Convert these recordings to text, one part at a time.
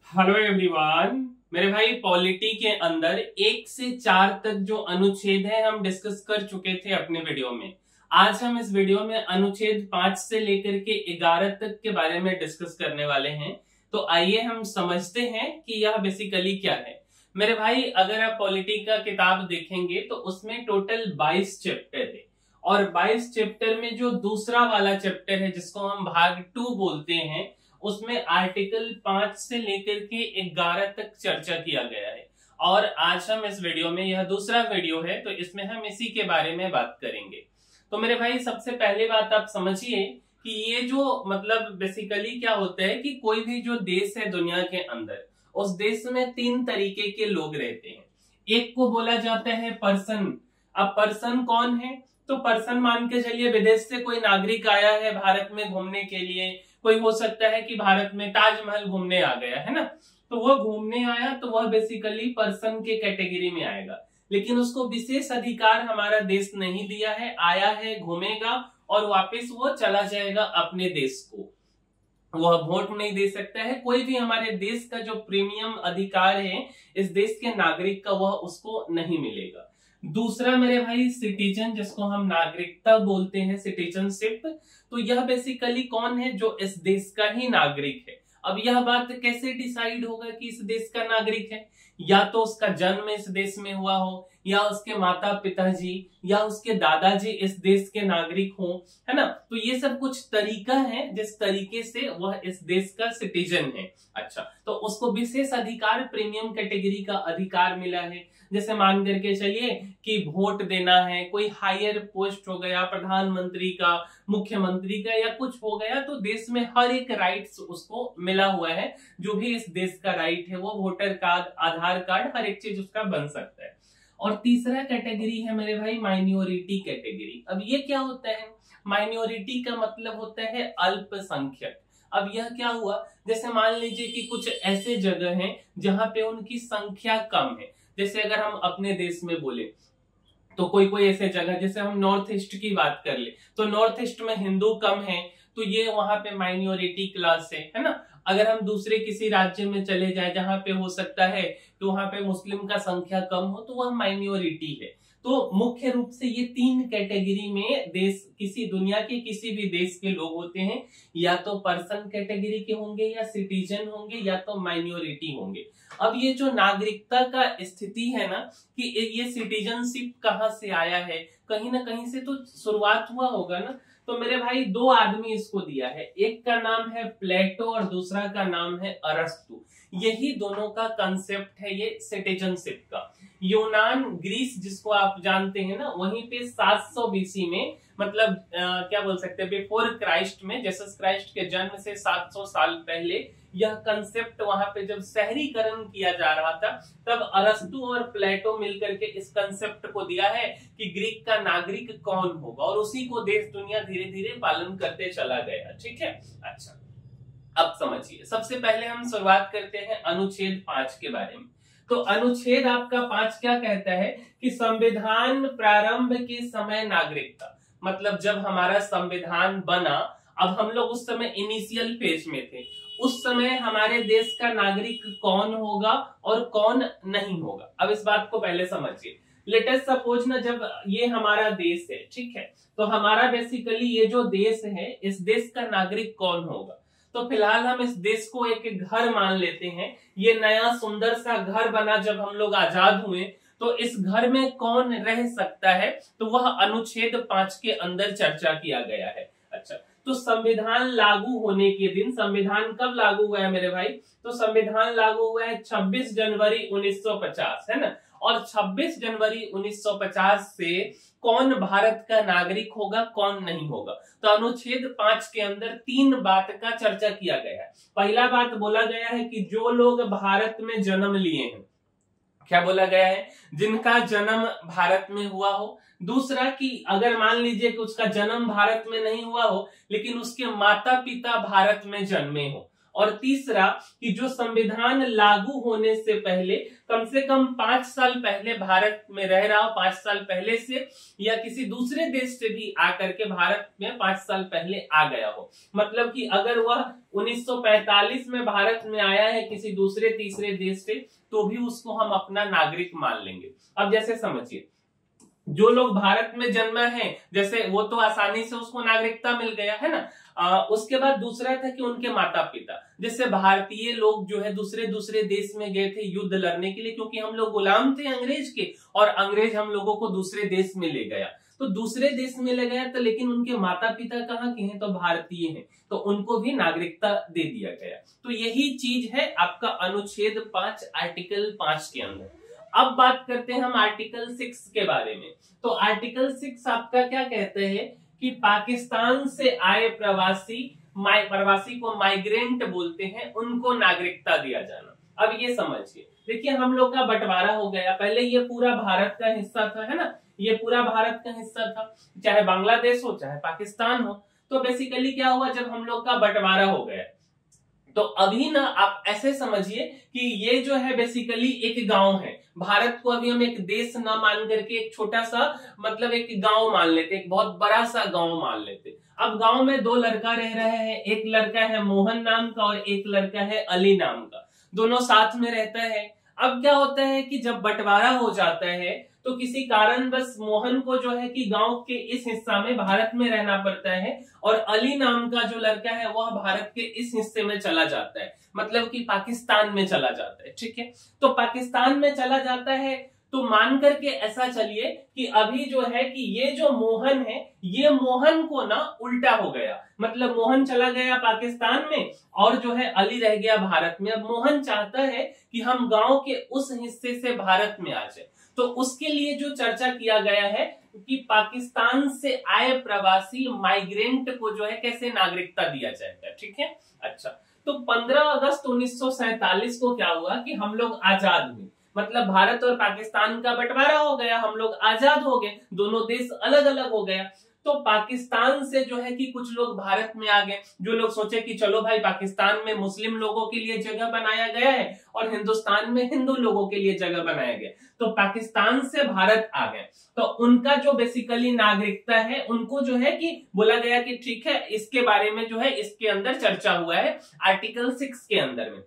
Hello everyone. मेरे भाई polity के अंदर 1 से 4 तक जो अनुच्छेद है हम डिस्कस कर चुके थे अपने वीडियो में। आज हम इस वीडियो में अनुच्छेद 5 से लेकर के 11 तक के बारे में डिस्कस करने वाले हैं। तो आइए हम समझते हैं कि यह बेसिकली क्या है। मेरे भाई अगर आप पॉलिटी का किताब देखेंगे तो उसमें टोटल 22 चैप्टर है और 22 चैप्टर में जो दूसरा वाला चैप्टर है जिसको हम भाग 2 बोलते हैं उसमें आर्टिकल 5 से लेकर के 11 तक चर्चा किया गया है। और आज हम इस वीडियो में, यह दूसरा वीडियो है तो इसमें हम इसी के बारे में बात करेंगे। तो मेरे भाई सबसे पहले बात आप समझिए कि ये जो मतलब बेसिकली क्या होता है कि कोई भी जो देश है दुनिया के अंदर, उस देश में 3 तरीके के लोग रहते हैं। एक को बोला जाता है पर्सन। अब पर्सन कौन है? तो पर्सन मान के चलिए विदेश से कोई नागरिक आया है भारत में घूमने के लिए। कोई हो सकता है कि भारत में ताजमहल घूमने आ गया है ना, तो वह घूमने आया तो वह बेसिकली पर्सन के कैटेगरी में आएगा। लेकिन उसको विशेष अधिकार हमारा देश नहीं दिया है, आया है घूमेगा और वापस वो चला जाएगा अपने देश को। वह वोट नहीं दे सकता है। कोई भी हमारे देश का जो प्रीमियम अधिकार है इस देश के नागरिक का वह उसको नहीं मिलेगा। दूसरा मेरे भाई सिटीजन, जिसको हम नागरिकता बोलते हैं, सिटीजनशिप। तो यह बेसिकली कौन है? जो इस देश का ही नागरिक है। अब यह बात कैसे डिसाइड होगा कि इस देश का नागरिक है? या तो उसका जन्म इस देश में हुआ हो, या उसके माता पिताजी या उसके दादाजी इस देश के नागरिक हो, है ना। तो ये सब कुछ तरीका है जिस तरीके से वह इस देश का सिटीजन है। अच्छा, तो उसको विशेष अधिकार, प्रीमियम कैटेगरी का अधिकार मिला है। जैसे मान करके चलिए कि वोट देना है, कोई हायर पोस्ट हो गया प्रधानमंत्री का, मुख्यमंत्री का, या कुछ हो गया, तो देश में हर एक राइट्स उसको मिला हुआ है। जो भी इस देश का राइट है वो वोटर कार्ड, आधार कार्ड, हर एक चीज उसका बन सकता है। और तीसरा कैटेगरी है मेरे भाई माइनॉरिटी कैटेगरी। अब ये क्या होता है? माइनॉरिटी का मतलब होता है अल्पसंख्यक। अब यह क्या हुआ? जैसे मान लीजिए कि कुछ ऐसे जगह हैं जहां पे उनकी संख्या कम है। जैसे अगर हम अपने देश में बोले तो कोई ऐसे जगह, जैसे हम नॉर्थ ईस्ट की बात कर ले तो नॉर्थ ईस्ट में हिंदू कम है, तो ये वहां पे माइनॉरिटी क्लास है ना। अगर हम दूसरे किसी राज्य में चले जाए जहां पे हो सकता है तो वहां पे मुस्लिम का संख्या कम हो, तो वह माइनॉरिटी है। तो मुख्य रूप से ये 3 कैटेगरी में देश, किसी दुनिया के किसी भी देश के लोग होते हैं। या तो पर्सन कैटेगरी के होंगे, या सिटीजन होंगे, या तो माइनॉरिटी होंगे। अब ये जो नागरिकता का स्थिति है ना, कि ये सिटीजनशिप कहाँ से आया है, कहीं ना कहीं से तो शुरुआत हुआ होगा ना। तो मेरे भाई 2 आदमी इसको दिया है, एक का नाम है प्लेटो और दूसरा का नाम है अरस्तु। यही दोनों का कंसेप्ट है ये सिटीजनशिप का। यूनान, ग्रीस जिसको आप जानते हैं ना, वहीं पे 700 बीसी में, मतलब क्या बोल सकते हैं, बिफोर क्राइस्ट में, जीसस क्राइस्ट के जन्म से 700 साल पहले यह कंसेप्ट वहां पे जब शहरीकरण किया जा रहा था, तब अरस्तु और प्लेटो मिलकर के इस कंसेप्ट को दिया है कि ग्रीक का नागरिक कौन होगा, और उसी को देश दुनिया धीरे धीरे पालन करते चला गया। ठीक है, अच्छा अब समझिए। सबसे पहले हम शुरुआत करते हैं अनुच्छेद 5 के बारे में। तो अनुच्छेद आपका 5 क्या कहता है कि संविधान प्रारंभ के समय नागरिकता, मतलब जब हमारा संविधान बना, अब हम लोग उस समय इनिशियल फेज में थे, उस समय हमारे देश का नागरिक कौन होगा और कौन नहीं होगा। अब इस बात को पहले समझिए। लेट अस सपोज ना, जब ये हमारा देश है, ठीक है, तो हमारा बेसिकली ये जो देश है, इस देश का नागरिक कौन होगा। तो फिलहाल हम इस देश को एक घर मान लेते हैं। ये नया सुंदर सा घर बना जब हम लोग आजाद हुए, तो इस घर में कौन रह सकता है, तो वह अनुच्छेद 5 के अंदर चर्चा किया गया है। अच्छा, तो संविधान लागू होने के दिन, संविधान कब लागू हुआ है मेरे भाई? तो संविधान लागू हुआ है 26 जनवरी 1950, है ना। और 26 जनवरी 1950 से कौन भारत का नागरिक होगा, कौन नहीं होगा। तो अनुच्छेद 5 के अंदर 3 बात का चर्चा किया गया है। पहला बात बोला गया है कि जो लोग भारत में जन्म लिए हैं, क्या बोला गया है? जिनका जन्म भारत में हुआ हो। दूसरा कि अगर मान लीजिए कि उसका जन्म भारत में नहीं हुआ हो लेकिन उसके माता पिता भारत में जन्मे हो। और तीसरा कि जो संविधान लागू होने से पहले कम से कम 5 साल पहले भारत में रह रहा हो, 5 साल पहले से, या किसी दूसरे देश से भी आकर के भारत में 5 साल पहले आ गया हो। मतलब कि अगर वह 1945 में भारत में आया है किसी दूसरे तीसरे देश से, तो भी उसको हम अपना नागरिक मान लेंगे। अब जैसे समझिए, जो लोग भारत में जन्मा है, जैसे वो तो आसानी से उसको नागरिकता मिल गया है ना। उसके बाद दूसरा था कि उनके माता पिता, जैसे भारतीय लोग जो है दूसरे दूसरे देश में गए थे युद्ध लड़ने के लिए, क्योंकि हम लोग गुलाम थे अंग्रेज के, और अंग्रेज हम लोगों को दूसरे देश में ले गया। तो दूसरे देश में ले गया तो, लेकिन उनके माता पिता कहाँ के हैं, तो भारतीय हैं, तो उनको भी नागरिकता दे दिया गया। तो यही चीज है आपका अनुच्छेद 5 आर्टिकल 5 के अंदर। अब बात करते हैं हम आर्टिकल 6 के बारे में। तो आर्टिकल 6 आपका क्या कहते हैं कि पाकिस्तान से आए प्रवासी को माइग्रेंट बोलते हैं, उनको नागरिकता दिया जाना। अब ये समझिए, देखिए हम लोग का बंटवारा हो गया, पहले ये पूरा भारत का हिस्सा था, है ना, ये पूरा भारत का हिस्सा था, चाहे बांग्लादेश हो चाहे पाकिस्तान हो। तो बेसिकली क्या हुआ, जब हम लोग का बंटवारा हो गया, तो अभी ना आप ऐसे समझिए कि ये जो है बेसिकली एक गांव है। भारत को अभी हम एक देश ना मान करके एक छोटा सा, मतलब एक गांव मान लेते, एक बहुत बड़ा सा गांव मान लेते। अब गांव में 2 लड़का रह रहे हैं, एक लड़का है मोहन नाम का और एक लड़का है अली नाम का, दोनों साथ में रहता है। अब क्या होता है कि जब बंटवारा हो जाता है तो किसी कारण बस मोहन को जो है कि गांव के इस हिस्सा में भारत में रहना पड़ता है, और अली नाम का जो लड़का है वह भारत के इस हिस्से में चला जाता है, मतलब कि पाकिस्तान में चला जाता है। ठीक है, तो पाकिस्तान में चला जाता है, तो मान करके ऐसा चलिए कि अभी जो है कि ये जो मोहन है, ये मोहन को ना उल्टा हो गया, मतलब मोहन चला गया पाकिस्तान में और जो है अली रह गया भारत में। अब मोहन चाहता है कि हम गांव के उस हिस्से से भारत में आ जाए, तो उसके लिए जो चर्चा किया गया है कि पाकिस्तान से आए प्रवासी माइग्रेंट को जो है कैसे नागरिकता दिया जाएगा। ठीक है, अच्छा, तो 15 अगस्त 1947 को क्या हुआ कि हम लोग आजाद हुए, मतलब भारत और पाकिस्तान का बंटवारा हो गया, हम लोग आजाद हो गए, दोनों देश अलग अलग हो गया। तो पाकिस्तान से जो है कि कुछ लोग भारत में आ गए, जो लोग सोचे कि चलो भाई पाकिस्तान में मुस्लिम लोगों के लिए जगह बनाया गया है और हिंदुस्तान में हिंदू लोगों के लिए जगह बनाया गया, तो पाकिस्तान से भारत आ गए। तो उनका जो बेसिकली नागरिकता है, उनको जो है कि बोला गया कि ठीक है, इसके बारे में जो है इसके अंदर चर्चा हुआ है आर्टिकल 6 के अंदर में।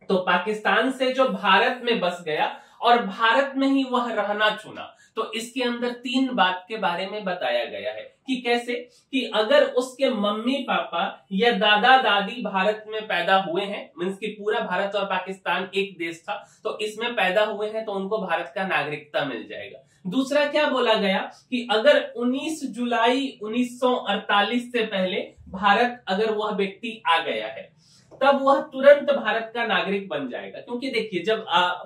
तो पाकिस्तान से जो भारत में बस गया और भारत में ही वह रहना चुना, तो इसके अंदर 3 बात के बारे में बताया गया है कि कैसे, कि अगर उसके मम्मी पापा या दादा दादी भारत में पैदा हुए हैं, मींस कि पूरा भारत और पाकिस्तान एक देश था, तो इसमें पैदा हुए हैं, तो उनको भारत का नागरिकता मिल जाएगा। दूसरा क्या बोला गया कि अगर 19 जुलाई 1948 से पहले भारत अगर वह व्यक्ति आ गया है, तब वह तुरंत भारत का नागरिक बन जाएगा। क्योंकि देखिए, जब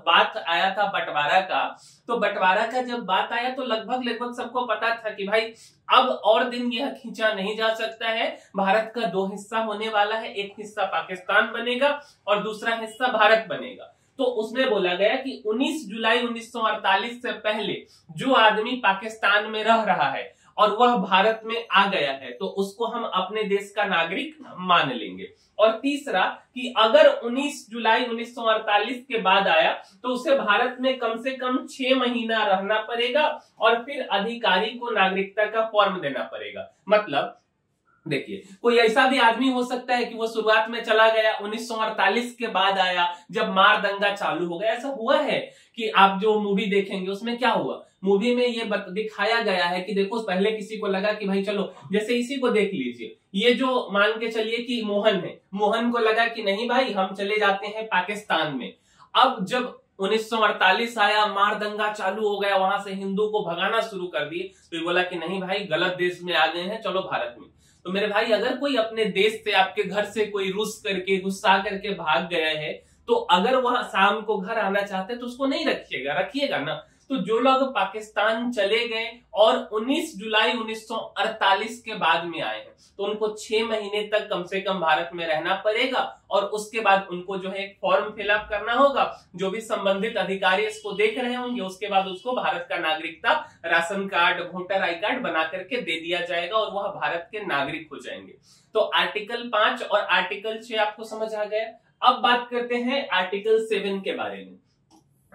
बात आया था बंटवारा का, तो बंटवारा का जब बात आया तो लगभग सबको पता था कि भाई अब और दिन यह खींचा नहीं जा सकता है, भारत का 2 हिस्सा होने वाला है, एक हिस्सा पाकिस्तान बनेगा और दूसरा हिस्सा भारत बनेगा। तो उसमें बोला गया कि 19 जुलाई 1948 से पहले जो आदमी पाकिस्तान में रह रहा है और वह भारत में आ गया है, तो उसको हम अपने देश का नागरिक मान लेंगे। और तीसरा कि अगर 19 जुलाई 1948 के बाद आया तो उसे भारत में कम से कम 6 महीना रहना पड़ेगा और फिर अधिकारी को नागरिकता का फॉर्म देना पड़ेगा। मतलब देखिए, कोई ऐसा भी आदमी हो सकता है कि वो शुरुआत में चला गया, 1948 के बाद आया, जब मार दंगा चालू हो गया। ऐसा हुआ है कि आप जो मूवी देखेंगे उसमें क्या हुआ, मूवी में ये दिखाया गया है कि देखो पहले किसी को लगा कि भाई चलो, जैसे इसी को देख लीजिए, ये जो मान के चलिए कि मोहन है, मोहन को लगा कि नहीं भाई हम चले जाते हैं पाकिस्तान में। अब जब 1948 आया, मार दंगा चालू हो गया, वहां से हिंदू को भगाना शुरू कर दिए, तो ये बोला कि नहीं भाई गलत देश में आ गए हैं, चलो भारत में। तो मेरे भाई, अगर कोई अपने देश से, आपके घर से कोई रुस करके गुस्सा करके भाग गया है, तो अगर वह शाम को घर आना चाहते तो उसको नहीं रखिएगा ना। तो जो लोग पाकिस्तान चले गए और 19 जुलाई 1948 के बाद में आए हैं तो उनको 6 महीने तक कम से कम भारत में रहना पड़ेगा और उसके बाद उनको जो है एक फॉर्म फिलअप करना होगा। जो भी संबंधित अधिकारी इसको देख रहे होंगे उसके बाद उसको भारत का नागरिकता, ration card, voter I card बना करके दे दिया जाएगा और वह भारत के नागरिक हो जाएंगे। तो आर्टिकल 5 और आर्टिकल 6 आपको समझ आ गया। अब बात करते हैं आर्टिकल 7 के बारे में।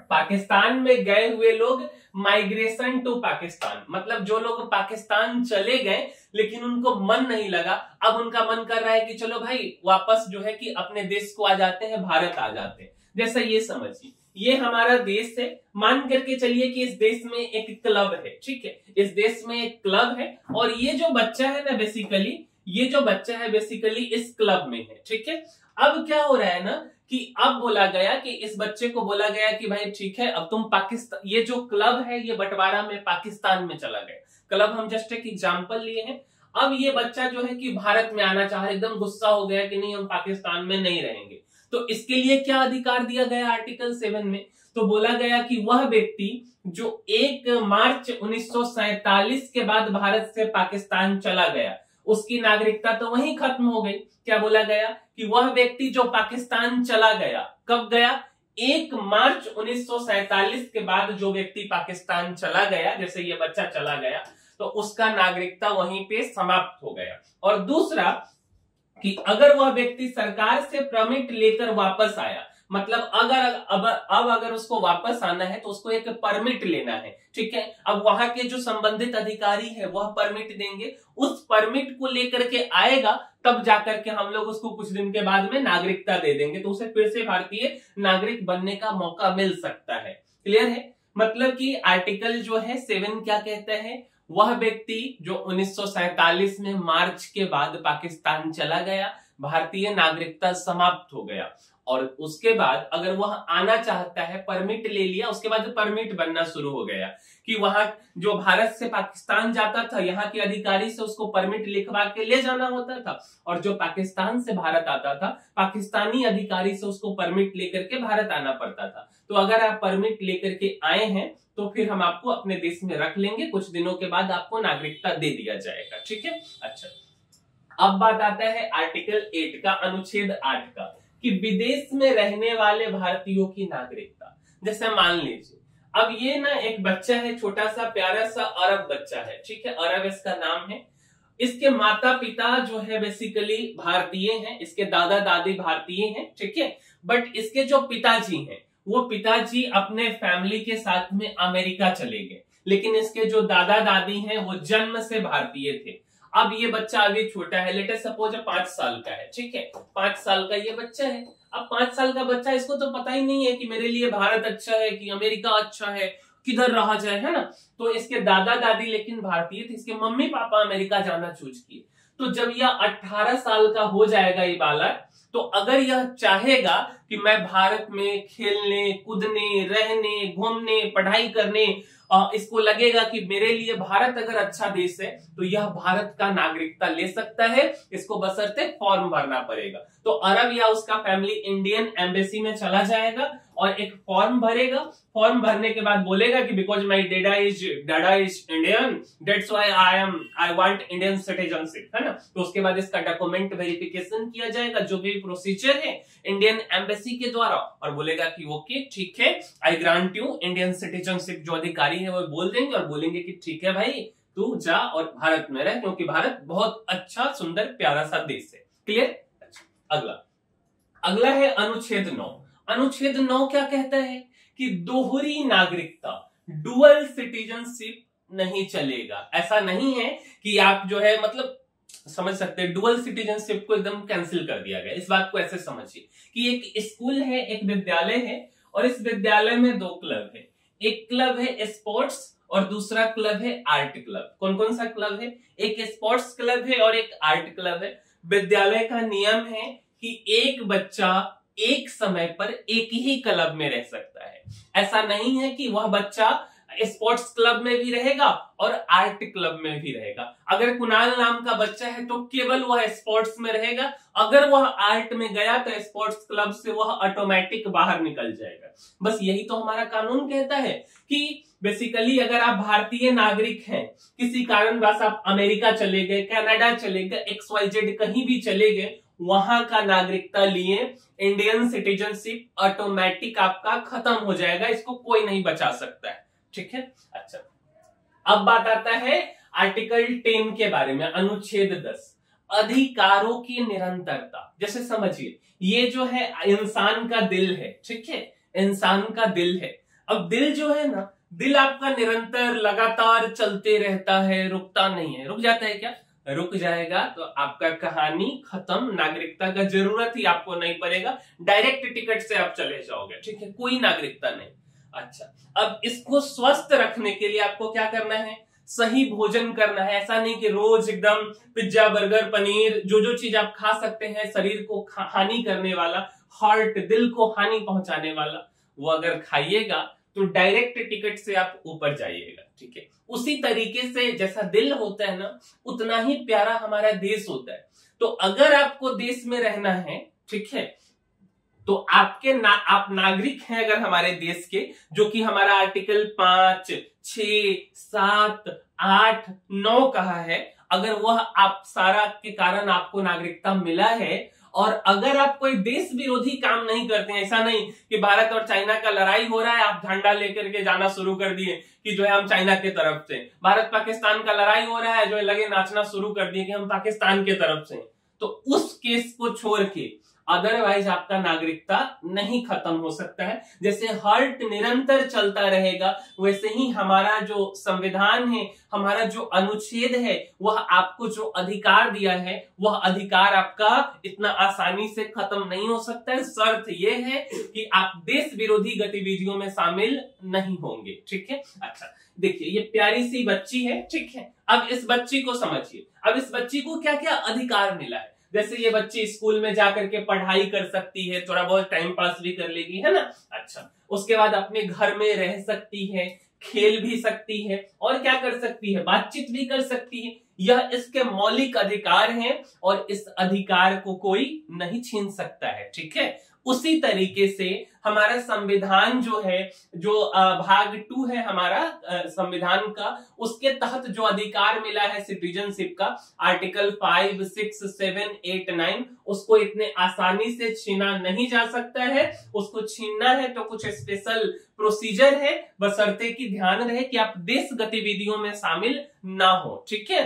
पाकिस्तान में गए हुए लोग, माइग्रेशन टू पाकिस्तान, मतलब जो लोग पाकिस्तान चले गए लेकिन उनको मन नहीं लगा, अब उनका मन कर रहा है कि चलो भाई वापस जो है कि अपने देश को आ जाते हैं, भारत आ जाते हैं। जैसा ये समझिए, ये हमारा देश है, मान करके चलिए कि इस देश में एक क्लब है, ठीक है, इस देश में एक क्लब है और ये जो बच्चा है ना बेसिकली, ये जो बच्चा है बेसिकली इस क्लब में है, ठीक है। अब क्या हो रहा है ना कि अब बोला गया कि इस बच्चे को बोला गया कि भाई ठीक है अब तुम पाकिस्तान, ये जो क्लब है ये बंटवारा में पाकिस्तान में चला गया। क्लब हम जस्ट एक एग्जांपल लिए हैं। अब ये बच्चा जो है कि भारत में आना चाह रहा है, एकदम गुस्सा हो गया कि नहीं हम पाकिस्तान में नहीं रहेंगे। तो इसके लिए क्या अधिकार दिया गया आर्टिकल 7 में? तो बोला गया कि वह व्यक्ति जो 1 मार्च 1947 के बाद भारत से पाकिस्तान चला गया उसकी नागरिकता तो वहीं खत्म हो गई। क्या बोला गया कि वह व्यक्ति जो पाकिस्तान चला गया, कब गया? 1 मार्च 1947 के बाद जो व्यक्ति पाकिस्तान चला गया, जैसे ये बच्चा चला गया, तो उसका नागरिकता वहीं पे समाप्त हो गया। और दूसरा कि अगर वह व्यक्ति सरकार से परमिट लेकर वापस आया, मतलब अगर उसको वापस आना है तो उसको एक परमिट लेना है, ठीक है। अब वहां के जो संबंधित अधिकारी है वह परमिट देंगे, उस परमिट को लेकर के आएगा तब जाकर के हम लोग उसको कुछ दिन के बाद में नागरिकता दे देंगे, तो उसे फिर से भारतीय नागरिक बनने का मौका मिल सकता है। क्लियर है? मतलब कि आर्टिकल जो है 7 क्या कहता है, वह व्यक्ति जो 1947 में मार्च के बाद पाकिस्तान चला गया, भारतीय नागरिकता समाप्त हो गया और उसके बाद अगर वह आना चाहता है, परमिट ले लिया, उसके बाद परमिट बनना शुरू हो गया कि वहां जो भारत से पाकिस्तान जाता था यहाँ के अधिकारी से उसको परमिट लिखवा के ले जाना होता था और जो पाकिस्तान से भारत आता था पाकिस्तानी अधिकारी से उसको परमिट लेकर के भारत आना पड़ता था। तो अगर आप परमिट लेकर के आए हैं तो फिर हम आपको अपने देश में रख लेंगे, कुछ दिनों के बाद आपको नागरिकता दे दिया जाएगा, ठीक है। अच्छा, अब बात आता है आर्टिकल 8 का, अनुच्छेद 8 का, कि विदेश में रहने वाले भारतीयों की नागरिकता। जैसे मान लीजिए अब ये ना एक बच्चा है, छोटा सा प्यारा सा अरब बच्चा है, ठीक है, अरब इसका नाम है। इसके माता पिता जो है बेसिकली भारतीय हैं, इसके दादा दादी भारतीय हैं, ठीक है, बट इसके जो पिताजी हैं वो पिताजी अपने फैमिली के साथ में अमेरिका चले गए, लेकिन इसके जो दादा दादी हैं वो जन्म से भारतीय थे। अब ये बच्चा अभी छोटा है, लेट अस सपोज 5 साल का है, ठीक है, 5 साल का ये बच्चा है। अब 5 साल का बच्चा, इसको तो पता ही नहीं है कि मेरे लिए भारत अच्छा है कि अमेरिका अच्छा है, किधर रहा जाए, है ना। तो इसके दादा दादी लेकिन भारतीय थे, इसके मम्मी पापा अमेरिका जाना चूज किए। तो जब यह 18 साल का हो जाएगा ये बालक, तो अगर यह चाहेगा कि मैं भारत में खेलने कूदने, रहने, घूमने, पढ़ाई करने, इसको लगेगा कि मेरे लिए भारत अगर अच्छा देश है तो यह भारत का नागरिकता ले सकता है, इसको बशर्ते फॉर्म भरना पड़ेगा। तो अरब या उसका फैमिली इंडियन एम्बेसी में चला जाएगा और एक फॉर्म भरेगा। फॉर्म भरने के बाद बोलेगा कि because my dada is Indian, that's why I want Indian citizenship, है ना। तो उसके बाद इसका डॉक्यूमेंट वेरिफिकेशन किया जाएगा, जो भी प्रोसीजर है इंडियन एम्बेसी के द्वारा, और बोलेगा कि ओके ठीक है, आई ग्रांट यू इंडियन सिटीजनशिप। जो अधिकारी है वो बोल देंगे और बोलेंगे कि ठीक है भाई तू जा और भारत में रह, क्योंकि भारत बहुत अच्छा सुंदर प्यारा सा देश है। क्लियर? अगला है अनुच्छेद 9। अनुच्छेद 9 क्या कहता है कि दोहरी नागरिकता, डुअल सिटीजनशिप नहीं चलेगा। ऐसा नहीं है कि आप जो है मतलब समझ सकते हैं, डुअल सिटीजनशिप को एकदम कैंसिल कर दिया गया। इस बात को ऐसे समझिए कि एक स्कूल है, एक विद्यालय है और इस विद्यालय में 2 क्लब है। एक क्लब है स्पोर्ट्स और दूसरा क्लब है आर्ट क्लब। कौन कौन सा क्लब है? एक स्पोर्ट्स क्लब है और एक आर्ट क्लब है। विद्यालय का नियम है कि एक बच्चा एक समय पर एक ही क्लब में रह सकता है। ऐसा नहीं है कि वह बच्चा स्पोर्ट्स क्लब में भी रहेगा और आर्ट क्लब में भी रहेगा। अगर कुणाल नाम का बच्चा है तो केवल वह स्पोर्ट्स में रहेगा, अगर वह आर्ट में गया तो स्पोर्ट्स क्लब से वह ऑटोमेटिक बाहर निकल जाएगा। बस यही तो हमारा कानून कहता है कि बेसिकली अगर आप भारतीय नागरिक हैं, किसी कारणवश आप अमेरिका चले गए, कनाडा चले गए, XYZ कहीं भी चले गए, वहां का नागरिकता लिए इंडियन सिटीजनशिप ऑटोमेटिक आपका खत्म हो जाएगा, इसको कोई नहीं बचा सकता है। ठीक है, अच्छा अब बात आता है आर्टिकल 10 के बारे में, अनुच्छेद 10, अधिकारों की निरंतरता। जैसे समझिए ये जो है इंसान का दिल है, ठीक है, इंसान का दिल है। अब दिल जो है ना, दिल आपका निरंतर लगातार चलते रहता है, रुकता नहीं है। रुक जाता है क्या? रुक जाएगा तो आपका कहानी खत्म, नागरिकता का जरूरत ही आपको नहीं पड़ेगा, डायरेक्ट टिकट से आप चले जाओगे। ठीक है, कोई नागरिकता नहीं। अच्छा, अब इसको स्वस्थ रखने के लिए आपको क्या करना है? सही भोजन करना है। ऐसा नहीं कि रोज एकदम पिज्जा, बर्गर, पनीर, जो जो चीज आप खा सकते हैं शरीर को हानि करने वाला, हार्ट, दिल को हानि पहुंचाने वाला, वो अगर खाइएगा तो डायरेक्ट टिकट से आप ऊपर जाइएगा। ठीक है, उसी तरीके से जैसा दिल होता है ना, उतना ही प्यारा हमारा देश होता है। तो अगर आपको देश में रहना है, ठीक है, तो आप नागरिक हैं अगर हमारे देश के, जो कि हमारा आर्टिकल 5, 6, 7, 8, 9 कहा है, अगर वह आप सारा के कारण आपको नागरिकता मिला है, और अगर आप कोई देश विरोधी काम नहीं करते हैं, ऐसा नहीं कि भारत और चाइना का लड़ाई हो रहा है आप झंडा लेकर के जाना शुरू कर दिए कि जो है हम चाइना के तरफ से, भारत पाकिस्तान का लड़ाई हो रहा है जो है लगे नाचना शुरू कर दिए कि हम पाकिस्तान के तरफ से, तो उस केस को छोड़ के अदरवाइज आपका नागरिकता नहीं खत्म हो सकता है। जैसे हार्ट निरंतर चलता रहेगा, वैसे ही हमारा जो संविधान है, हमारा जो अनुच्छेद है, वह आपको जो अधिकार दिया है, वह अधिकार आपका इतना आसानी से खत्म नहीं हो सकता है। शर्त यह है कि आप देश विरोधी गतिविधियों में शामिल नहीं होंगे। ठीक है, अच्छा देखिए ये प्यारी सी बच्ची है, ठीक है, अब इस बच्ची को समझिए, अब इस बच्ची को क्या क्या अधिकार मिला है। जैसे ये बच्ची स्कूल में जाकर के पढ़ाई कर सकती है, थोड़ा बहुत टाइम पास भी कर लेगी, है ना। अच्छा, उसके बाद अपने घर में रह सकती है, खेल भी सकती है, और क्या कर सकती है, बातचीत भी कर सकती है। यह इसके मौलिक अधिकार हैं और इस अधिकार को कोई नहीं छीन सकता है। ठीक है, उसी तरीके से हमारा संविधान जो है, जो भाग 2 है हमारा संविधान का, उसके तहत जो अधिकार मिला है सिटीजनशिप का, आर्टिकल 5, 6, 7, 8, 9, उसको इतने आसानी से छीना नहीं जा सकता है। उसको छीनना है तो कुछ स्पेशल प्रोसीजर है, बशर्ते कि ध्यान रहे कि आप देश गतिविधियों में शामिल ना हो। ठीक है,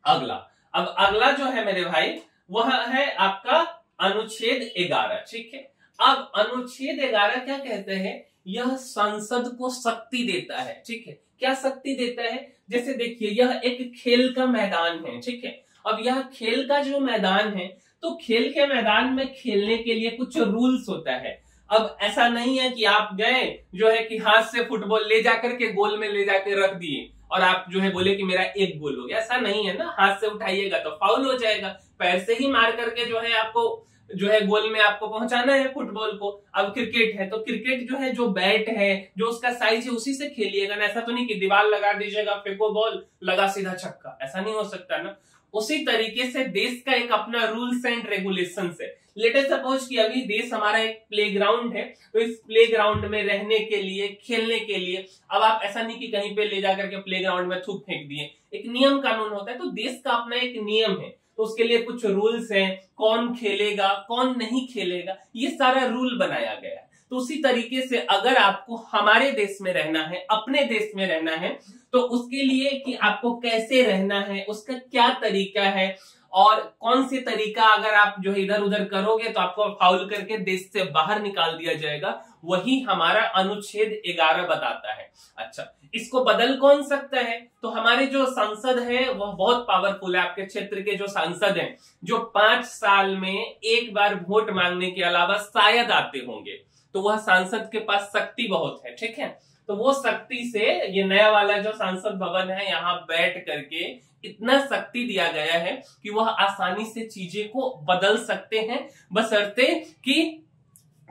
अगला, अब अगला जो है मेरे भाई वह है आपका अनुच्छेद 11। ठीक है, अब अनुच्छेद 11 क्या कहते हैं, यह संसद को शक्ति देता है। ठीक है, क्या शक्ति देता है, जैसे देखिए यह एक खेल का मैदान है। ठीक है, अब यह खेल का जो मैदान है, तो खेल के मैदान में खेलने के लिए कुछ रूल्स होता है। अब ऐसा नहीं है कि आप गए जो है कि हाथ से फुटबॉल ले जाकर के गोल में ले जाकर रख दिए और आप जो है बोले कि मेरा एक गोल हो गया, ऐसा नहीं है ना। हाथ से उठाइएगा तो फाउल हो जाएगा, पैर से ही मार करके जो है आपको जो है गोल में आपको पहुंचाना है फुटबॉल को। अब क्रिकेट है तो क्रिकेट जो है, जो बैट है, जो उसका साइज है, उसी से खेलिएगा ना। ऐसा तो नहीं कि दीवार लगा दीजिएगा, फेंको बॉल, लगा सीधा छक्का, ऐसा नहीं हो सकता ना। उसी तरीके से देश का एक अपना रूल्स एंड रेगुलेशंस है। लेट अस सपोज कि अभी देश हमारा एक प्लेग्राउंड है, तो इस प्लेग्राउंड में रहने के लिए, खेलने के लिए, अब आप ऐसा नहीं कि कहीं पे ले जाकर के प्लेग्राउंड में थूक फेंक दिए, एक नियम कानून होता है। तो देश का अपना एक नियम है, तो उसके लिए कुछ रूल्स हैं, कौन खेलेगा कौन नहीं खेलेगा, ये सारा रूल बनाया गया है। तो उसी तरीके से अगर आपको हमारे देश में रहना है, अपने देश में रहना है, तो उसके लिए कि आपको कैसे रहना है, उसका क्या तरीका है, और कौन से तरीका अगर आप जो इधर उधर करोगे तो आपको फाउल करके देश से बाहर निकाल दिया जाएगा, वही हमारा अनुच्छेद 11 बताता है। अच्छा, इसको बदल कौन सकता है, तो हमारे जो संसद है वह बहुत पावरफुल है। आपके क्षेत्र के जो सांसद हैं, जो 5 साल में एक बार वोट मांगने के अलावा शायद आते होंगे, तो वह सांसद के पास शक्ति बहुत है। ठीक है, तो वो शक्ति से ये नया वाला जो सांसद भवन है, यहाँ बैठ करके इतना शक्ति दिया गया है कि वह आसानी से चीजें को बदल सकते हैं, बशर्ते कि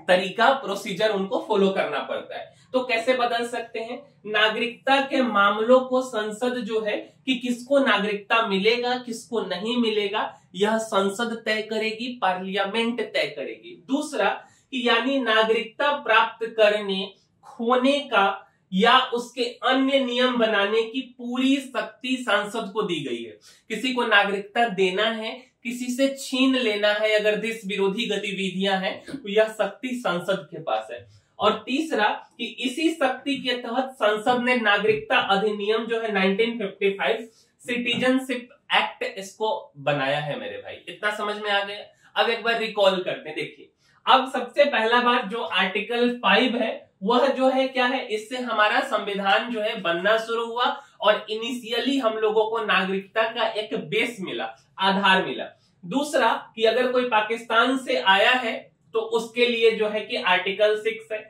तरीका प्रोसीजर उनको फॉलो करना पड़ता है। तो कैसे बदल सकते हैं? नागरिकता के मामलों को संसद जो है कि किसको नागरिकता मिलेगा किसको नहीं मिलेगा, यह संसद तय करेगी, पार्लियामेंट तय करेगी। दूसरा कि यानी नागरिकता प्राप्त करने, खोने का या उसके अन्य नियम बनाने की पूरी शक्ति सांसद को दी गई है। किसी को नागरिकता देना है, किसी से छीन लेना है, अगर देश विरोधी गतिविधियां हैं तो यह शक्ति संसद के पास है। और तीसरा कि इसी शक्ति के तहत संसद ने नागरिकता अधिनियम जो है 1955 सिटीजनशिप एक्ट इसको बनाया है मेरे भाई। इतना समझ में आ गया? अब एक बार रिकॉल करते हैं। देखिए, अब सबसे पहला बात जो आर्टिकल 5 है वह जो है क्या है, इससे हमारा संविधान जो है बनना शुरू हुआ और इनिशियली हम लोगों को नागरिकता का एक बेस मिला, आधार मिला। दूसरा कि अगर कोई पाकिस्तान से आया है तो उसके लिए जो है कि आर्टिकल 6 है।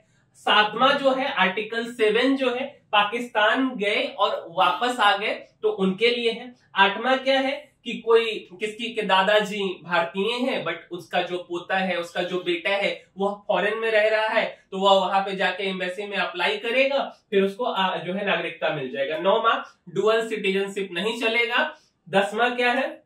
सातवां जो है आर्टिकल 7 जो है पाकिस्तान गए और वापस आ गए तो उनके लिए है। आठवां क्या है कि कोई किसकी के दादाजी भारतीय हैं बट उसका जो पोता है, उसका जो बेटा है वह फॉरेन में रह रहा है तो वह वहां पे जाके एम्बेसी में अप्लाई करेगा, फिर उसको जो है नागरिकता मिल जाएगा। 9वां डुअल सिटीजनशिप नहीं चलेगा। 10वां क्या है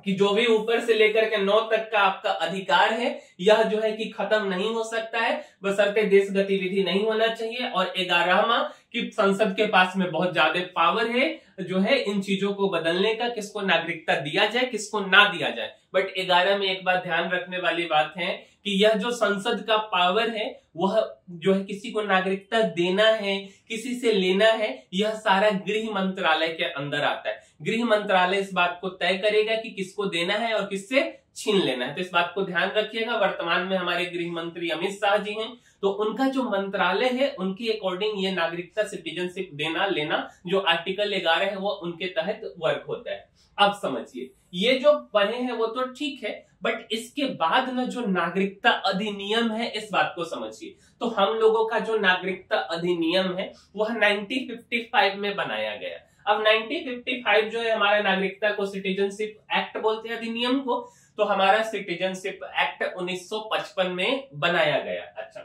कि जो भी ऊपर से लेकर के 9 तक का आपका अधिकार है यह जो है कि खत्म नहीं हो सकता है, बशर्ते देश गतिविधि नहीं होना चाहिए। और 11वां कि संसद के पास में बहुत ज्यादा पावर है जो है इन चीजों को बदलने का, किसको नागरिकता दिया जाए किसको ना दिया जाए। बट 11 में एक बात ध्यान रखने वाली बात है कि यह जो संसद का पावर है वह जो है किसी को नागरिकता देना है किसी से लेना है, यह सारा गृह मंत्रालय के अंदर आता है। गृह मंत्रालय इस बात को तय करेगा कि किसको देना है और किससे छीन लेना है। तो इस बात को ध्यान रखिएगा। वर्तमान में हमारे गृह मंत्री अमित शाह जी हैं, तो उनका जो मंत्रालय है उनके अकॉर्डिंग ये नागरिकता सिटीजनशिप देना लेना जो आर्टिकल 11 है वो उनके तहत वर्क होता है। अब समझिए, ये जो पढ़े हैं वो तो ठीक है, बट इसके बाद ना जो नागरिकता अधिनियम है इस बात को समझिए। तो हम लोगों का जो नागरिकता अधिनियम है वह 1955 में बनाया गया। अब 1955 जो है हमारा नागरिकता को सिटीजनशिप एक्ट बोलते हैं अधिनियम को, तो हमारा सिटीजनशिप एक्ट 1955 में बनाया गया। अच्छा,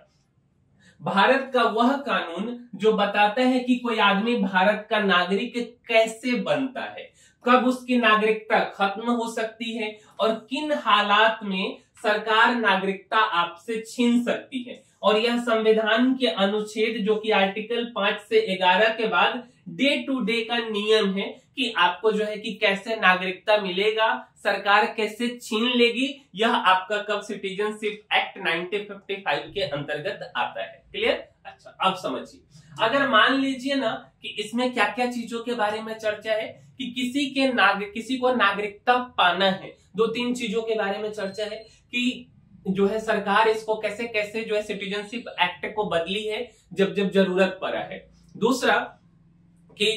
भारत का वह कानून जो बताता है कि कोई आदमी भारत का नागरिक कैसे बनता है, कब उसकी नागरिकता खत्म हो सकती है और किन हालात में सरकार नागरिकता आपसे छीन सकती है। और यह संविधान के अनुच्छेद जो कि आर्टिकल 5 से 11 के बाद डे टू डे का नियम है कि आपको जो है कि कैसे नागरिकता मिलेगा, सरकार कैसे छीन लेगी, यह आपका कब सिटीजनशिप एक्ट 1955 के अंतर्गत आता है। क्लियर? अच्छा, अब समझिए, अगर मान लीजिए ना कि इसमें क्या क्या चीजों के बारे में चर्चा है कि किसी को नागरिकता पाना है, 2-3 चीजों के बारे में चर्चा है कि जो है सरकार इसको कैसे कैसे जो है सिटीजनशिप एक्ट को बदली है जब जब जरूरत पड़ा है। दूसरा कि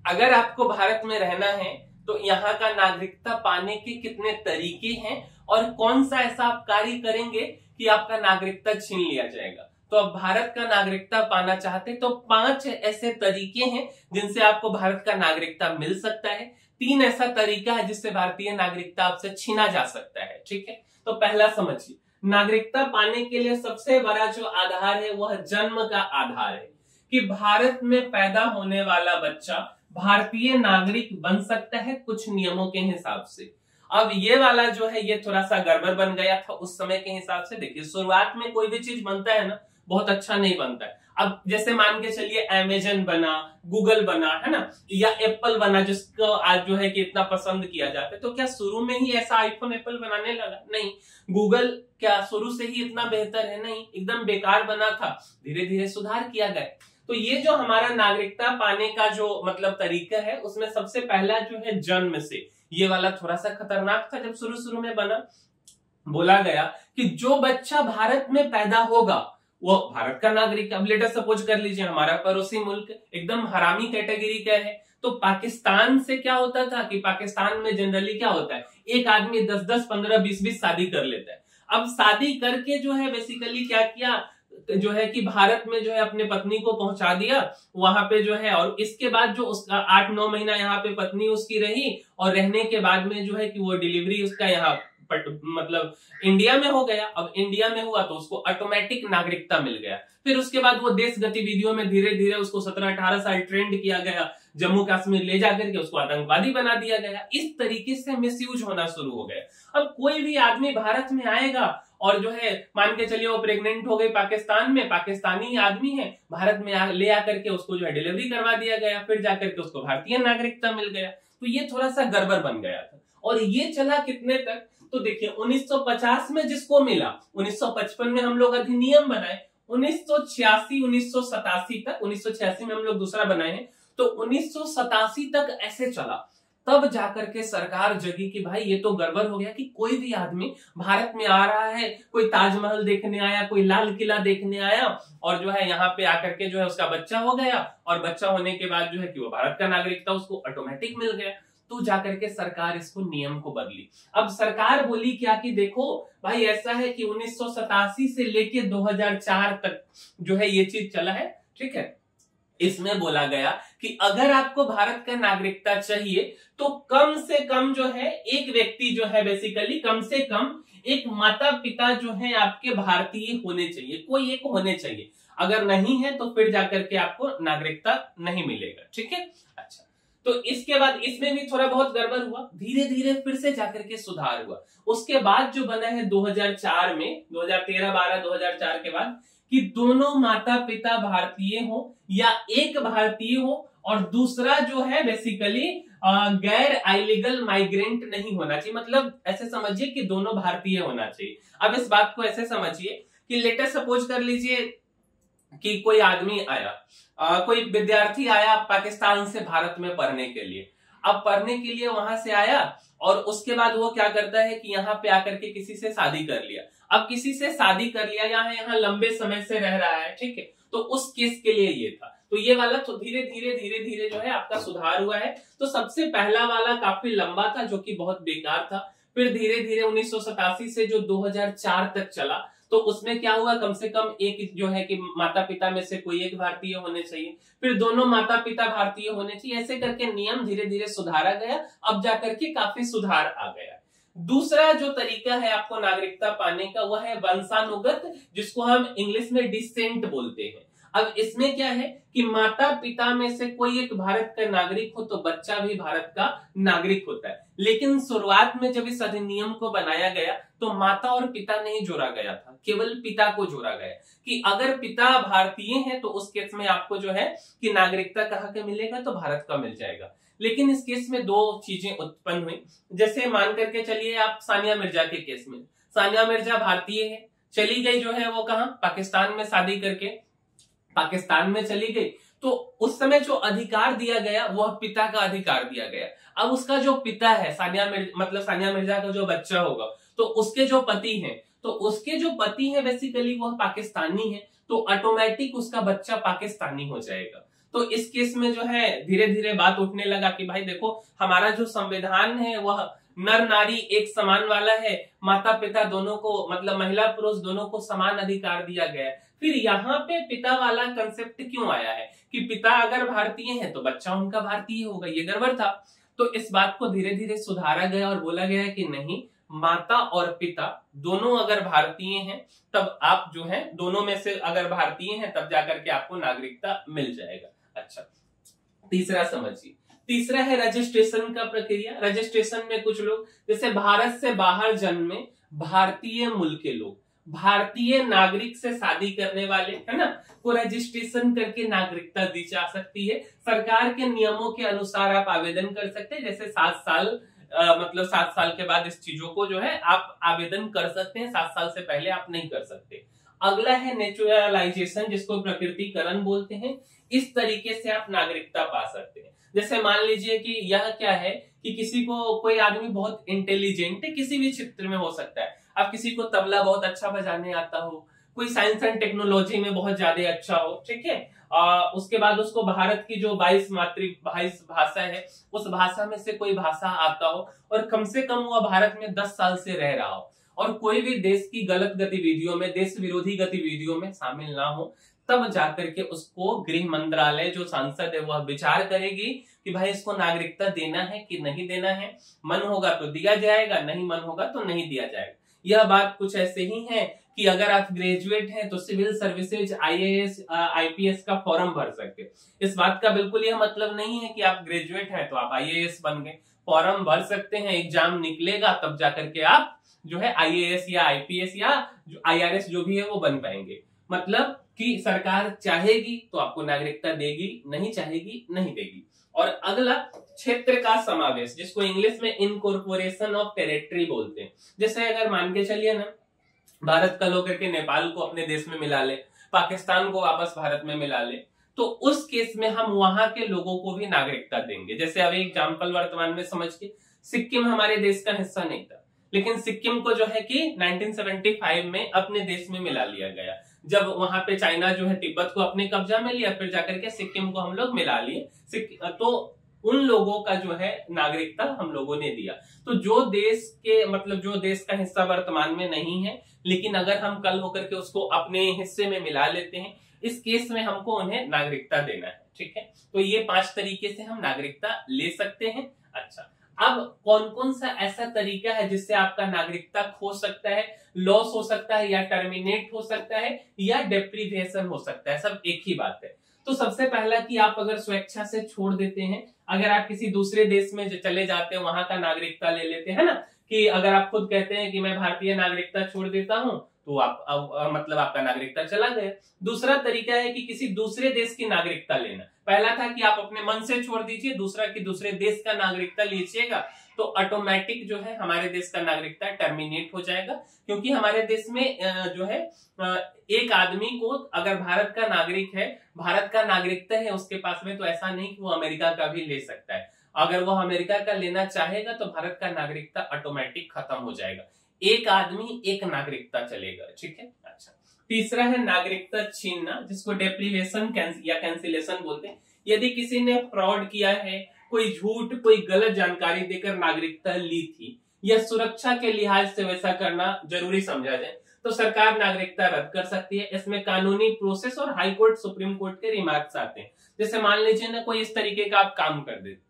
अगर आपको भारत में रहना है तो यहाँ का नागरिकता पाने के कितने तरीके हैं और कौन सा ऐसा आप कार्य करेंगे कि आपका नागरिकता छीन लिया जाएगा। तो अब भारत का नागरिकता पाना चाहते तो 5 ऐसे तरीके हैं जिनसे आपको भारत का नागरिकता मिल सकता है। 3 ऐसा तरीका है जिससे भारतीय नागरिकता आपसे छीना जा सकता है। ठीक है, तो पहला समझिए, नागरिकता पाने के लिए सबसे बड़ा जो आधार है वह जन्म का आधार है कि भारत में पैदा होने वाला बच्चा भारतीय नागरिक बन सकता है कुछ नियमों के हिसाब से। अब ये वाला जो है ये थोड़ा सा गड़बड़ बन गया था उस समय के हिसाब से। देखिए, शुरुआत में कोई भी चीज बनता है ना बहुत अच्छा नहीं बनता है। अब जैसे मान के चलिए अमेजन बना, गूगल बना, है ना, या एप्पल बना जिसको आज जो है कि इतना पसंद किया जाता है, तो क्या शुरू में ही ऐसा आईफोन एप्पल बनाने लगा? नहीं। गूगल क्या शुरू से ही इतना बेहतर है? नहीं, एकदम बेकार बना था, धीरे धीरे सुधार किया गया। तो ये जो हमारा नागरिकता पाने का जो मतलब तरीका है उसमें सबसे पहला जो है जन्म से, ये वाला थोड़ा सा खतरनाक था जब शुरू में बना। बोला गया कि जो बच्चा भारत में पैदा होगा वो भारत का नागरिक। अब लेटर सपोज कर लीजिए हमारा पड़ोसी मुल्क एकदम हरामी कैटेगरी का है, तो पाकिस्तान से क्या होता था कि पाकिस्तान में जनरली क्या होता है, एक आदमी 10-10, 15-20 शादी कर लेता है। अब शादी करके जो है बेसिकली क्या किया जो है कि भारत में जो है अपने पत्नी को पहुंचा दिया वहां पे जो है, और इसके बाद जो उसका 8-9 महीना यहाँ पे पत्नी उसकी रही और रहने के बाद में जो है कि वो डिलीवरी उसका यहाँ मतलब इंडिया में हो गया। अब इंडिया में हुआ तो उसको ऑटोमेटिक नागरिकता मिल गया। फिर उसके बाद वो देश गतिविधियों में धीरे धीरे उसको 17-18 साल ट्रेंड किया गया, जम्मू कश्मीर ले जाकर के उसको आतंकवादी बना दिया गया। इस तरीके से मिसयूज होना शुरू हो गया। अब कोई भी आदमी भारत में आएगा और जो है मान के चलिए वो प्रेग्नेंट हो गई पाकिस्तान में, पाकिस्तानी आदमी है, भारत में ले आकर के उसको जो है डिलीवरी करवा दिया गया, फिर जाकर के उसको भारतीय नागरिकता मिल गया। तो ये थोड़ा सा गड़बड़ बन गया था। और ये चला कितने तक, तो देखिए 1950 में जिसको मिला, 1955 में हम लोग अधिनियम बनाए, 1986 1987 तक, 1986 में हम लोग दूसरा बनाए हैं, तो 1987 तक ऐसे चला। तब जाकर के सरकार जगी कि भाई ये तो गड़बड़ हो गया कि कोई भी आदमी भारत में आ रहा है, कोई ताजमहल देखने आया, कोई लाल किला देखने आया और जो है यहाँ पे आकर के जो है उसका बच्चा हो गया, और बच्चा होने के बाद जो है कि वो भारत का नागरिकता उसको ऑटोमेटिक मिल गया। तो जाकर के सरकार इसको नियम को बदली। अब सरकार बोली क्या कि देखो भाई ऐसा है कि 1987 से लेके 2004 तक जो है ये चीज चला है, ठीक है। इसमें बोला गया कि अगर आपको भारत का नागरिकता चाहिए तो कम से कम जो है एक व्यक्ति जो है बेसिकली कम से कम एक माता पिता जो है आपके भारतीय होने चाहिए, कोई एक होने चाहिए। अगर नहीं है तो फिर जाकर के आपको नागरिकता नहीं मिलेगा, ठीक है। अच्छा, तो इसके बाद इसमें भी थोड़ा बहुत गड़बड़ हुआ, धीरे धीरे फिर से जाकर के सुधार हुआ। उसके बाद जो बना है 2004 में, 2013, 12, 2004 के बाद कि दोनों माता पिता भारतीय हो या एक भारतीय हो और दूसरा जो है बेसिकली गैर इलीगल माइग्रेंट नहीं होना चाहिए। मतलब ऐसे समझिए कि दोनों भारतीय होना चाहिए। अब इस बात को ऐसे समझिए कि लेटर सपोज कर लीजिए कि कोई आदमी आया, कोई विद्यार्थी आया पाकिस्तान से भारत में पढ़ने के लिए। अब पढ़ने के लिए वहां से आया और उसके बाद वो क्या करता है कि यहाँ पे आकर के किसी से शादी कर लिया। अब किसी से शादी कर लिया, यहाँ लंबे समय से रह रहा है, ठीक है। तो उस केस के लिए ये था। तो ये वाला तो धीरे धीरे जो है आपका सुधार हुआ है। तो सबसे पहला वाला काफी लंबा था जो कि बहुत बेकार था। फिर धीरे धीरे 1987 से जो 2004 तक चला, तो उसमें क्या हुआ, कम से कम एक जो है कि माता पिता में से कोई एक भारतीय होने चाहिए, फिर दोनों माता पिता भारतीय होने चाहिए। ऐसे करके नियम धीरे धीरे सुधारा गया। अब जाकर के काफी सुधार आ गया। दूसरा जो तरीका है आपको नागरिकता पाने का वह है वंशानुगत, जिसको हम इंग्लिश में डिसेंट बोलते हैं। अब इसमें क्या है कि माता पिता में से कोई एक भारत का नागरिक हो तो बच्चा भी भारत का नागरिक होता है। लेकिन शुरुआत में जब इस अधिनियम को बनाया गया तो माता और पिता नहीं जोड़ा गया था, केवल पिता को जोड़ा गया कि अगर पिता भारतीय हैं तो उस केस में आपको जो है कि नागरिकता कहाँ का मिलेगा, तो भारत का मिल जाएगा। लेकिन इस केस में दो चीजें उत्पन्न हुई। जैसे मान करके चलिए आप सानिया मिर्जा के केस में, सानिया मिर्जा भारतीय है, चली गई जो है वो कहाँ, पाकिस्तान में शादी करके पाकिस्तान में चली गई। तो उस समय जो अधिकार दिया गया वह पिता का अधिकार दिया गया। अब उसका जो पिता है सानिया मिर्जा का जो बच्चा होगा तो उसके जो पति हैं, तो उसके जो पति हैं बेसिकली वह पाकिस्तानी है, तो ऑटोमेटिक उसका बच्चा पाकिस्तानी हो जाएगा। तो इस केस में जो है धीरे धीरे बात उठने लगा कि भाई देखो हमारा जो संविधान है वह नर नारी एक समान वाला है, माता पिता दोनों को मतलब महिला पुरुष दोनों को समान अधिकार दिया गया है। फिर यहाँ पे पिता वाला कंसेप्ट क्यों आया है कि पिता अगर भारतीय है तो बच्चा उनका भारतीय होगा, ये गड़बड़ था। तो इस बात को धीरे धीरे सुधारा गया और बोला गया कि नहीं, माता और पिता दोनों अगर भारतीय हैं तब आप जो है दोनों में से अगर भारतीय हैं तब जाकर के आपको नागरिकता मिल जाएगा। अच्छा, तीसरा समझिए, तीसरा है रजिस्ट्रेशन का प्रक्रिया। रजिस्ट्रेशन में कुछ लोग जैसे भारत से बाहर जन्मे भारतीय मूल के लोग, भारतीय नागरिक से शादी करने वाले, है ना, को रजिस्ट्रेशन करके नागरिकता दी जा सकती है। सरकार के नियमों के अनुसार आप आवेदन कर सकते हैं। जैसे 7 साल मतलब 7 साल के बाद इस चीजों को जो है आप आवेदन कर सकते हैं, 7 साल से पहले आप नहीं कर सकते। अगला है नेचुरलाइजेशन, जिसको प्रकृतिकरण बोलते हैं। इस तरीके से आप नागरिकता पा सकते हैं। जैसे मान लीजिए कि यह क्या है कि किसी को कोई आदमी बहुत इंटेलिजेंट है, किसी भी क्षेत्र में हो सकता है। अब किसी को तबला बहुत अच्छा बजाने आता हो, कोई साइंस एंड टेक्नोलॉजी में बहुत ज्यादा अच्छा हो, ठीक है। उसके बाद उसको भारत की जो 22 भाषा है उस भाषा में से कोई भाषा आता हो और कम से कम वह भारत में 10 साल से रह रहा हो और कोई भी देश की गलत गतिविधियों में, देश विरोधी गतिविधियों में शामिल ना हो, तब जाकर के उसको गृह मंत्रालय जो सांसद है वह विचार करेगी कि भाई इसको नागरिकता देना है कि नहीं देना है। मन होगा तो दिया जाएगा, नहीं मन होगा तो नहीं दिया जाएगा। यह बात कुछ ऐसे ही है कि अगर आप ग्रेजुएट हैं तो सिविल सर्विसेज, IAS, IPS का फॉर्म भर सकते हैं। इस बात का बिल्कुल यह मतलब नहीं है कि आप ग्रेजुएट हैं तो आप IAS बन गए। फॉर्म भर सकते हैं, एग्जाम निकलेगा तब जाकर के आप जो है IAS या IPS या IRS जो भी है वो बन पाएंगे। मतलब कि सरकार चाहेगी तो आपको नागरिकता देगी, नहीं चाहेगी नहीं देगी। और अगला, क्षेत्र का समावेश, जिसको इंग्लिश में इनकॉर्पोरेशन ऑफ टेरिटरी बोलते हैं। जैसे अगर मान के चलिए ना, भारत का लोग करके नेपाल को अपने देश में मिला ले, पाकिस्तान को वापस भारत में मिला ले, तो उस केस में हम वहां के लोगों को भी नागरिकता देंगे। जैसे अभी एग्जाम्पल वर्तमान में समझ के, सिक्किम हमारे देश का हिस्सा नहीं था, लेकिन सिक्किम को जो है कि 1975 में अपने देश में मिला लिया गया। जब वहां पे चाइना जो है तिब्बत को अपने कब्जा में लिया, फिर जाकर के सिक्किम को हम लोग मिला लिए, तो उन लोगों का जो है नागरिकता हम लोगों ने दिया। तो जो देश के मतलब जो देश का हिस्सा वर्तमान में नहीं है, लेकिन अगर हम कल होकर के उसको अपने हिस्से में मिला लेते हैं, इस केस में हमको उन्हें नागरिकता देना है। ठीक है, तो ये 5 तरीके से हम नागरिकता ले सकते हैं। अच्छा, अब कौन कौन सा ऐसा तरीका है जिससे आपका नागरिकता खो सकता है, लॉस हो सकता है, या टर्मिनेट हो सकता है, या डेप्रीविएशन हो सकता है, सब एक ही बात है। तो सबसे पहला कि आप अगर स्वेच्छा से छोड़ देते हैं, अगर आप किसी दूसरे देश में चले जाते हैं, वहां का नागरिकता ले लेते हैं ना, कि अगर आप खुद कहते हैं कि मैं भारतीय नागरिकता छोड़ देता हूं, तो आप मतलब आपका नागरिकता चला गया। दूसरा तरीका है कि किसी दूसरे देश की नागरिकता लेना। पहला था कि आप अपने मन से छोड़ दीजिए, दूसरा कि दूसरे देश का नागरिकता लीजिएगा, तो ऑटोमेटिक जो है हमारे देश का नागरिकता टर्मिनेट हो जाएगा। क्योंकि हमारे देश में जो है एक आदमी को अगर भारत का नागरिक है, भारत का नागरिकता है उसके पास में, तो ऐसा नहीं कि वो अमेरिका का भी ले सकता है। अगर वो अमेरिका का लेना चाहेगा तो भारत का नागरिकता ऑटोमेटिक खत्म हो जाएगा। एक आदमी एक नागरिकता चलेगा। ठीक है। अच्छा, तीसरा है नागरिकता छीनना, जिसको डेप्रीवेशन या कैंसिलेशन बोलते हैं। यदि किसी ने फ्रॉड किया है, कोई झूठ, कोई गलत जानकारी देकर नागरिकता ली थी, या सुरक्षा के लिहाज से वैसा करना जरूरी समझा जाए, तो सरकार नागरिकता रद्द कर सकती है। इसमें कानूनी प्रोसेस और हाई कोर्ट, सुप्रीम कोर्ट के रिमार्क्स आते हैं। जैसे मान लीजिए ना, कोई इस तरीके का आप काम कर देते,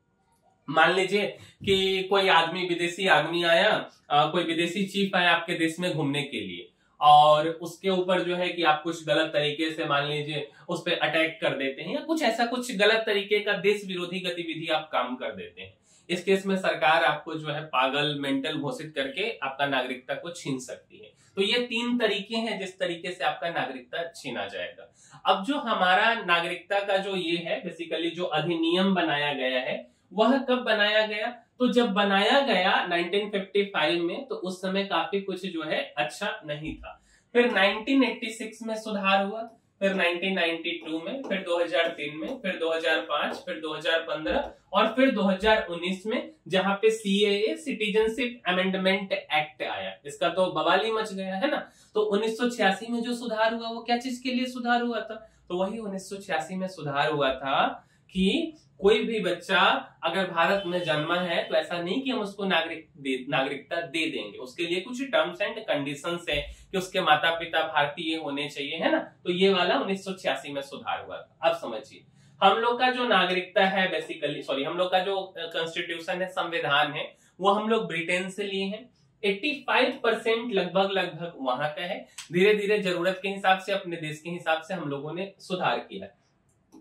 मान लीजिए कि कोई आदमी, विदेशी आदमी आया, कोई विदेशी चीफ आया आपके देश में घूमने के लिए, और उसके ऊपर जो है कि आप कुछ गलत तरीके से मान लीजिए उस पर अटैक कर देते हैं, या कुछ ऐसा कुछ गलत तरीके का देश विरोधी गतिविधि आप काम कर देते हैं। इस केस में सरकार आपको जो है पागल, मेंटल घोषित करके आपका नागरिकता को छीन सकती है। तो ये 3 तरीके हैं जिस तरीके से आपका नागरिकता छीना जाएगा। अब जो हमारा नागरिकता का जो ये है, बेसिकली जो अधिनियम बनाया गया है, वह कब बनाया गया? तो जब बनाया गया 1955 में, तो उस समय काफी कुछ जो है अच्छा नहीं था। फिर 1986 में सुधार हुआ, फिर 1992 में, फिर 2003 में, फिर 2005, फिर 2015 और फिर 2019 में, जहां पे CAA, सिटीजनशिप अमेंडमेंट एक्ट आया। इसका तो बवाल ही मच गया है ना। तो 1986 में जो सुधार हुआ, वो क्या चीज के लिए सुधार हुआ था? तो वही 1986 में सुधार हुआ था कि कोई भी बच्चा अगर भारत में जन्मा है, तो ऐसा नहीं कि हम उसको नागरिकता दे देंगे। उसके लिए कुछ टर्म्स एंड कंडीशंस है कि उसके माता पिता भारतीय होने चाहिए, है ना। तो ये वाला 1986 में सुधार हुआ था। अब समझिए, हम लोग का जो नागरिकता है बेसिकली, हम लोग का जो कॉन्स्टिट्यूशन है, संविधान है, वो हम लोग ब्रिटेन से लिए हैं। 85% लगभग वहां का है। धीरे धीरे जरूरत के हिसाब से, अपने देश के हिसाब से हम लोगों ने सुधार किया।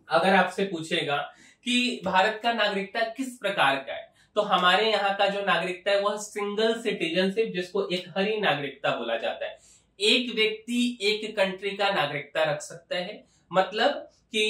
अगर आपसे पूछेगा कि भारत का नागरिकता किस प्रकार का है, तो हमारे यहाँ का जो नागरिकता है वह सिंगल सिटीजनशिप, जिसको एक हरी नागरिकता बोला जाता है। एक व्यक्ति एक कंट्री का नागरिकता रख सकता है। मतलब कि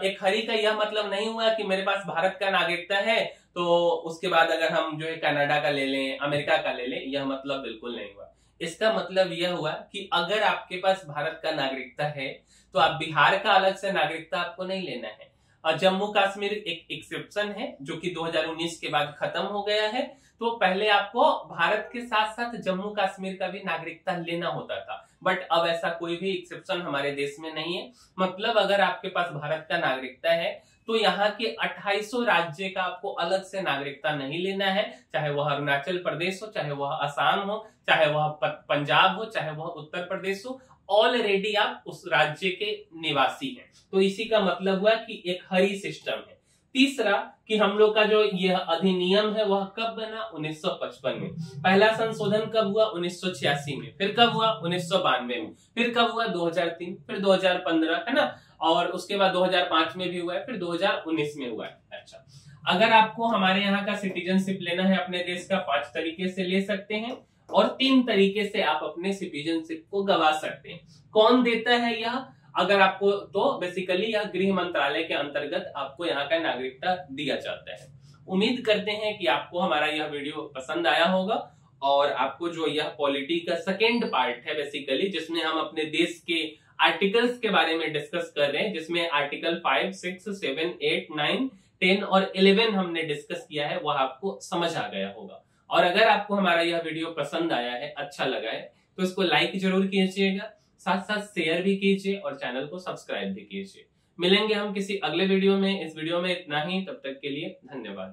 एक हरी का यह मतलब नहीं हुआ कि मेरे पास भारत का नागरिकता है तो उसके बाद अगर हम जो है कनाडा का ले लें, अमेरिका का ले लें, यह मतलब बिल्कुल नहीं हुआ। इसका मतलब यह हुआ कि अगर आपके पास भारत का नागरिकता है तो आप बिहार का अलग से नागरिकता आपको नहीं लेना है। और जम्मू कश्मीर एक एक्सेप्शन है जो कि 2019 के बाद खत्म हो गया है। तो पहले आपको भारत के साथ साथ जम्मू कश्मीर का भी नागरिकता लेना होता था, बट अब ऐसा कोई भी एक्सेप्शन हमारे देश में नहीं है। मतलब अगर आपके पास भारत का नागरिकता है तो यहाँ के 2800 राज्य का आपको अलग से नागरिकता नहीं लेना है, चाहे वह अरुणाचल प्रदेश हो, चाहे वह असम हो, चाहे वह पंजाब हो, चाहे वह उत्तर प्रदेश हो, ऑलरेडी आप उस राज्य के निवासी हैं। तो इसी का मतलब हुआ कि एक हरी सिस्टम है। तीसरा कि हम लोग का जो यह अधिनियम है वह कब बना, 1955 में। पहला संशोधन कब हुआ, 1986 में। फिर कब हुआ, 1992 में। फिर कब हुआ, 2003। फिर 2015, है ना, और उसके बाद 2005 में भी हुआ है, फिर 2019 में हुआ है। अच्छा, अगर आपको हमारे यहाँ का सिटीजनशिप लेना है अपने देश का, 5 तरीके से ले सकते हैं और 3 तरीके से आप अपने सिटीजनशिप को गवा सकते हैं। कौन देता है यह, अगर आपको, तो बेसिकली यह गृह मंत्रालय के अंतर्गत आपको यहाँ का नागरिकता दिया जाता है। उम्मीद करते हैं कि आपको हमारा यह वीडियो पसंद आया होगा और आपको जो यह पॉलिटी का सेकेंड पार्ट है बेसिकली, जिसमें हम अपने देश के आर्टिकल्स के बारे में डिस्कस कर रहे हैं, जिसमें आर्टिकल 5, 6, 7, 8, 9, 10 और 11 हमने डिस्कस किया है, वह आपको समझ आ गया होगा। और अगर आपको हमारा यह वीडियो पसंद आया है, अच्छा लगा है, तो इसको लाइक जरूर कीजिएगा, साथ साथ शेयर भी कीजिए और चैनल को सब्सक्राइब भी कीजिए। मिलेंगे हम किसी अगले वीडियो में। इस वीडियो में इतना ही, तब तक के लिए धन्यवाद।